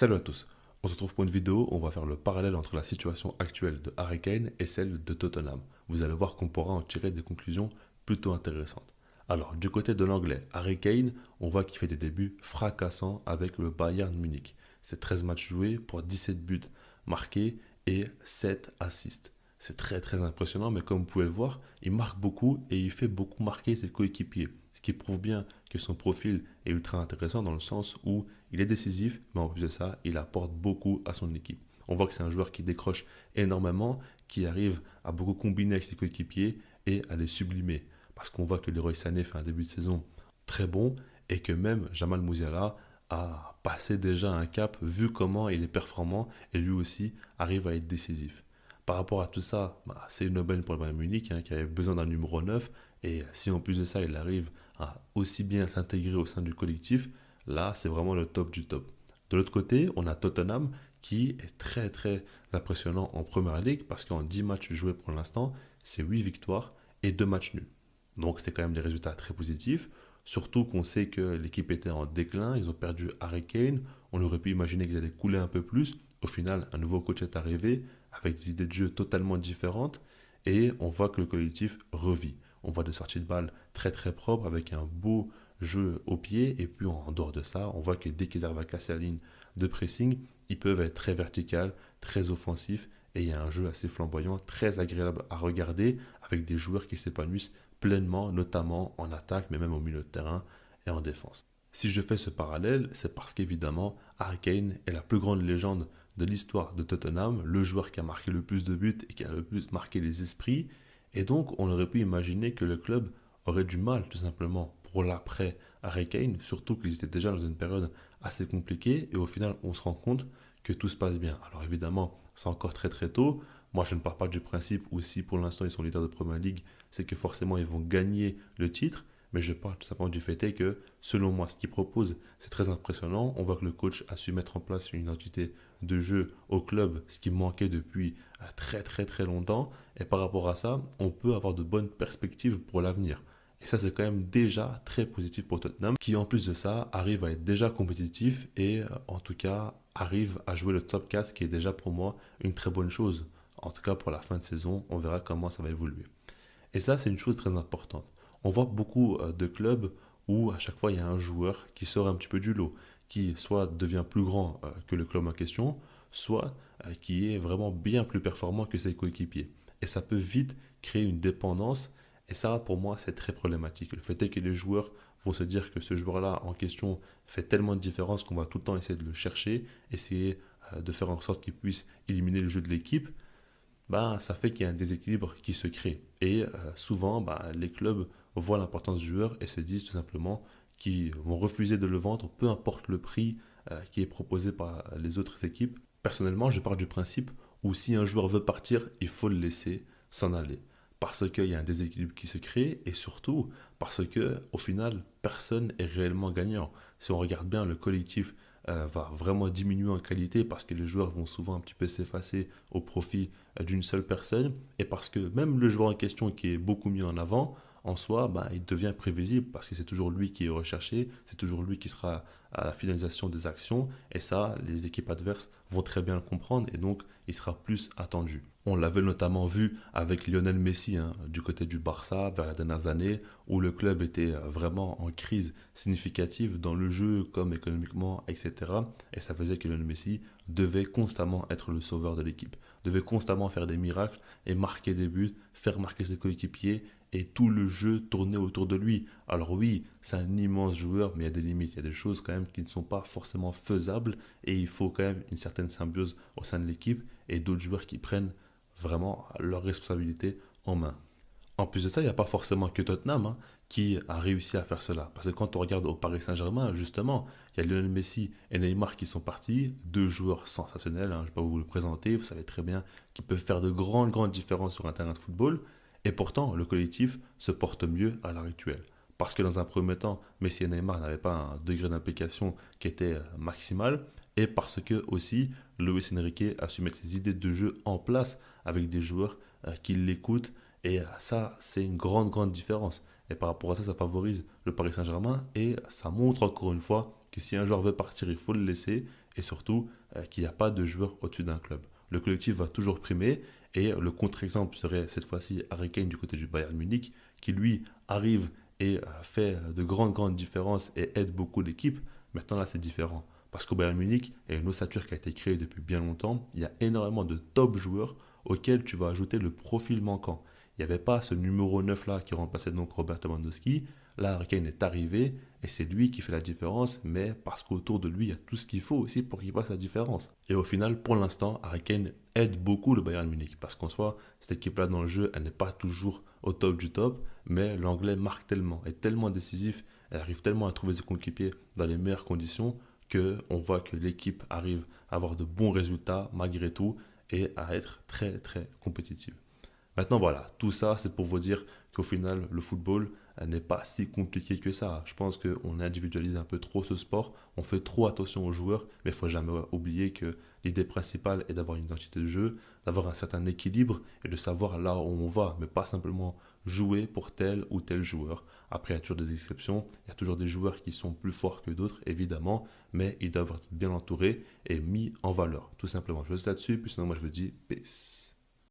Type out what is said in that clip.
Salut à tous. On se retrouve pour une vidéo où on va faire le parallèle entre la situation actuelle de Harry Kane et celle de Tottenham. Vous allez voir qu'on pourra en tirer des conclusions plutôt intéressantes. Alors, du côté de l'anglais, Harry Kane, on voit qu'il fait des débuts fracassants avec le Bayern Munich. C'est 13 matchs joués pour 17 buts marqués et 7 assists. C'est très très impressionnant, mais comme vous pouvez le voir, il marque beaucoup et il fait beaucoup marquer ses coéquipiers. Ce qui prouve bien que son profil est ultra intéressant dans le sens où il est décisif, mais en plus de ça, il apporte beaucoup à son équipe. On voit que c'est un joueur qui décroche énormément, qui arrive à beaucoup combiner avec ses coéquipiers et à les sublimer. Parce qu'on voit que Leroy Sané fait un début de saison très bon et que même Jamal Musiala a passé déjà un cap vu comment il est performant et lui aussi arrive à être décisif. Par rapport à tout ça, c'est une aubaine pour le Bayern Munich qui avait besoin d'un numéro 9 et si en plus de ça il arrive à aussi bien s'intégrer au sein du collectif, là c'est vraiment le top du top. De l'autre côté, on a Tottenham qui est très très impressionnant en première ligue parce qu'en 10 matchs joués pour l'instant, c'est 8 victoires et 2 matchs nuls. Donc c'est quand même des résultats très positifs. Surtout qu'on sait que l'équipe était en déclin, ils ont perdu Harry Kane, on aurait pu imaginer qu'ils allaient couler un peu plus. Au final, un nouveau coach est arrivé avec des idées de jeu totalement différentes et on voit que le collectif revit. On voit des sorties de balles très très propres avec un beau jeu au pied et puis en dehors de ça, on voit que dès qu'ils arrivent à casser la ligne de pressing, ils peuvent être très vertical, très offensifs et il y a un jeu assez flamboyant, très agréable à regarder avec des joueurs qui s'épanouissent pleinement, notamment en attaque, mais même au milieu de terrain et en défense. Si je fais ce parallèle, c'est parce qu'évidemment, Harry Kane est la plus grande légende de l'histoire de Tottenham, le joueur qui a marqué le plus de buts et qui a le plus marqué les esprits. Et donc, on aurait pu imaginer que le club aurait du mal, tout simplement, pour l'après Harry Kane, surtout qu'ils étaient déjà dans une période assez compliquée. Et au final, on se rend compte que tout se passe bien. Alors évidemment, c'est encore très très tôt. Moi, je ne pars pas du principe où si pour l'instant ils sont leaders de Premier League, c'est que forcément ils vont gagner le titre. Mais je parle tout simplement du fait est que, selon moi, ce qu'ils proposent, c'est très impressionnant. On voit que le coach a su mettre en place une identité de jeu au club, ce qui manquait depuis très très très longtemps. Et par rapport à ça, on peut avoir de bonnes perspectives pour l'avenir. Et ça, c'est quand même déjà très positif pour Tottenham, qui en plus de ça arrive à être déjà compétitif et en tout cas arrive à jouer le top 4, ce qui est déjà pour moi une très bonne chose. En tout cas pour la fin de saison, on verra comment ça va évoluer. Et ça, c'est une chose très importante. On voit beaucoup de clubs où à chaque fois il y a un joueur qui sort un petit peu du lot, qui soit devient plus grand que le club en question, soit qui est vraiment bien plus performant que ses coéquipiers. Et ça peut vite créer une dépendance. Et ça, pour moi, c'est très problématique. Le fait est que les joueurs vont se dire que ce joueur-là en question fait tellement de différence qu'on va tout le temps essayer de le chercher, essayer de faire en sorte qu'il puisse éliminer le jeu de l'équipe, bah, ça fait qu'il y a un déséquilibre qui se crée. Et souvent, bah, les clubs voient l'importance du joueur et se disent tout simplement qu'ils vont refuser de le vendre, peu importe le prix qui est proposé par les autres équipes. Personnellement, je pars du principe où si un joueur veut partir, il faut le laisser s'en aller. Parce qu'il y a un déséquilibre qui se crée et surtout parce que au final, personne est réellement gagnant. Si on regarde bien, le collectif va vraiment diminuer en qualité parce que les joueurs vont souvent un petit peu s'effacer au profit d'une seule personne et parce que même le joueur en question qui est beaucoup mis en avant, en soi, bah, il devient prévisible parce que c'est toujours lui qui est recherché, c'est toujours lui qui sera à la finalisation des actions et ça, les équipes adverses vont très bien le comprendre et donc il sera plus attendu. On l'avait notamment vu avec Lionel Messi du côté du Barça vers les dernières années où le club était vraiment en crise significative dans le jeu comme économiquement, etc. Et ça faisait que Lionel Messi devait constamment être le sauveur de l'équipe, devait constamment faire des miracles et marquer des buts, faire marquer ses coéquipiers et tout le jeu tournait autour de lui. Alors oui, c'est un immense joueur, mais il y a des limites, il y a des choses quand même qui ne sont pas forcément faisables et il faut quand même une certaine symbiose au sein de l'équipe et d'autres joueurs qui prennent vraiment leurs responsabilités en main. En plus de ça, il n'y a pas forcément que Tottenham qui a réussi à faire cela. Parce que quand on regarde au Paris Saint-Germain, justement, il y a Lionel Messi et Neymar qui sont partis, deux joueurs sensationnels, je ne vais pas vous le présenter, vous savez très bien qu'ils peuvent faire de grandes, grandes différences sur un terrain de football. Et pourtant, le collectif se porte mieux à l'heure actuelle. Parce que dans un premier temps, Messi et Neymar n'avaient pas un degré d'implication qui était maximal. Et parce que aussi, Luis Enrique a su mettre ses idées de jeu en place avec des joueurs qui l'écoutent et ça, c'est une grande, grande différence. Et par rapport à ça, ça favorise le Paris Saint-Germain et ça montre encore une fois que si un joueur veut partir, il faut le laisser et surtout qu'il n'y a pas de joueur au-dessus d'un club. Le collectif va toujours primer et le contre-exemple serait cette fois-ci Harry Kane du côté du Bayern Munich qui lui arrive et fait de grandes différences et aide beaucoup l'équipe. Maintenant là c'est différent. Parce qu'au Bayern Munich, il y a une ossature qui a été créée depuis bien longtemps. Il y a énormément de top joueurs auxquels tu vas ajouter le profil manquant. Il n'y avait pas ce numéro 9 là qui remplaçait donc Roberto Lewandowski. Là, Harry Kane est arrivé et c'est lui qui fait la différence, mais parce qu'autour de lui, il y a tout ce qu'il faut aussi pour qu'il fasse la différence. Et au final, pour l'instant, Harry Kane aide beaucoup le Bayern Munich parce qu'en soi, cette équipe-là dans le jeu, elle n'est pas toujours au top du top, mais l'anglais marque tellement, est tellement décisif, elle arrive tellement à trouver ses coéquipiers dans les meilleures conditions qu'on voit que l'équipe arrive à avoir de bons résultats malgré tout et à être très compétitive. Maintenant, voilà, tout ça, c'est pour vous dire qu'au final, le football n'est pas si compliqué que ça. Je pense qu'on individualise un peu trop ce sport, on fait trop attention aux joueurs, mais il ne faut jamais oublier que l'idée principale est d'avoir une identité de jeu, d'avoir un certain équilibre et de savoir là où on va, mais pas simplement jouer pour tel ou tel joueur. Après, il y a toujours des exceptions, il y a toujours des joueurs qui sont plus forts que d'autres, évidemment, mais ils doivent être bien entourés et mis en valeur, tout simplement. Je reste là-dessus, puis sinon moi je vous dis peace.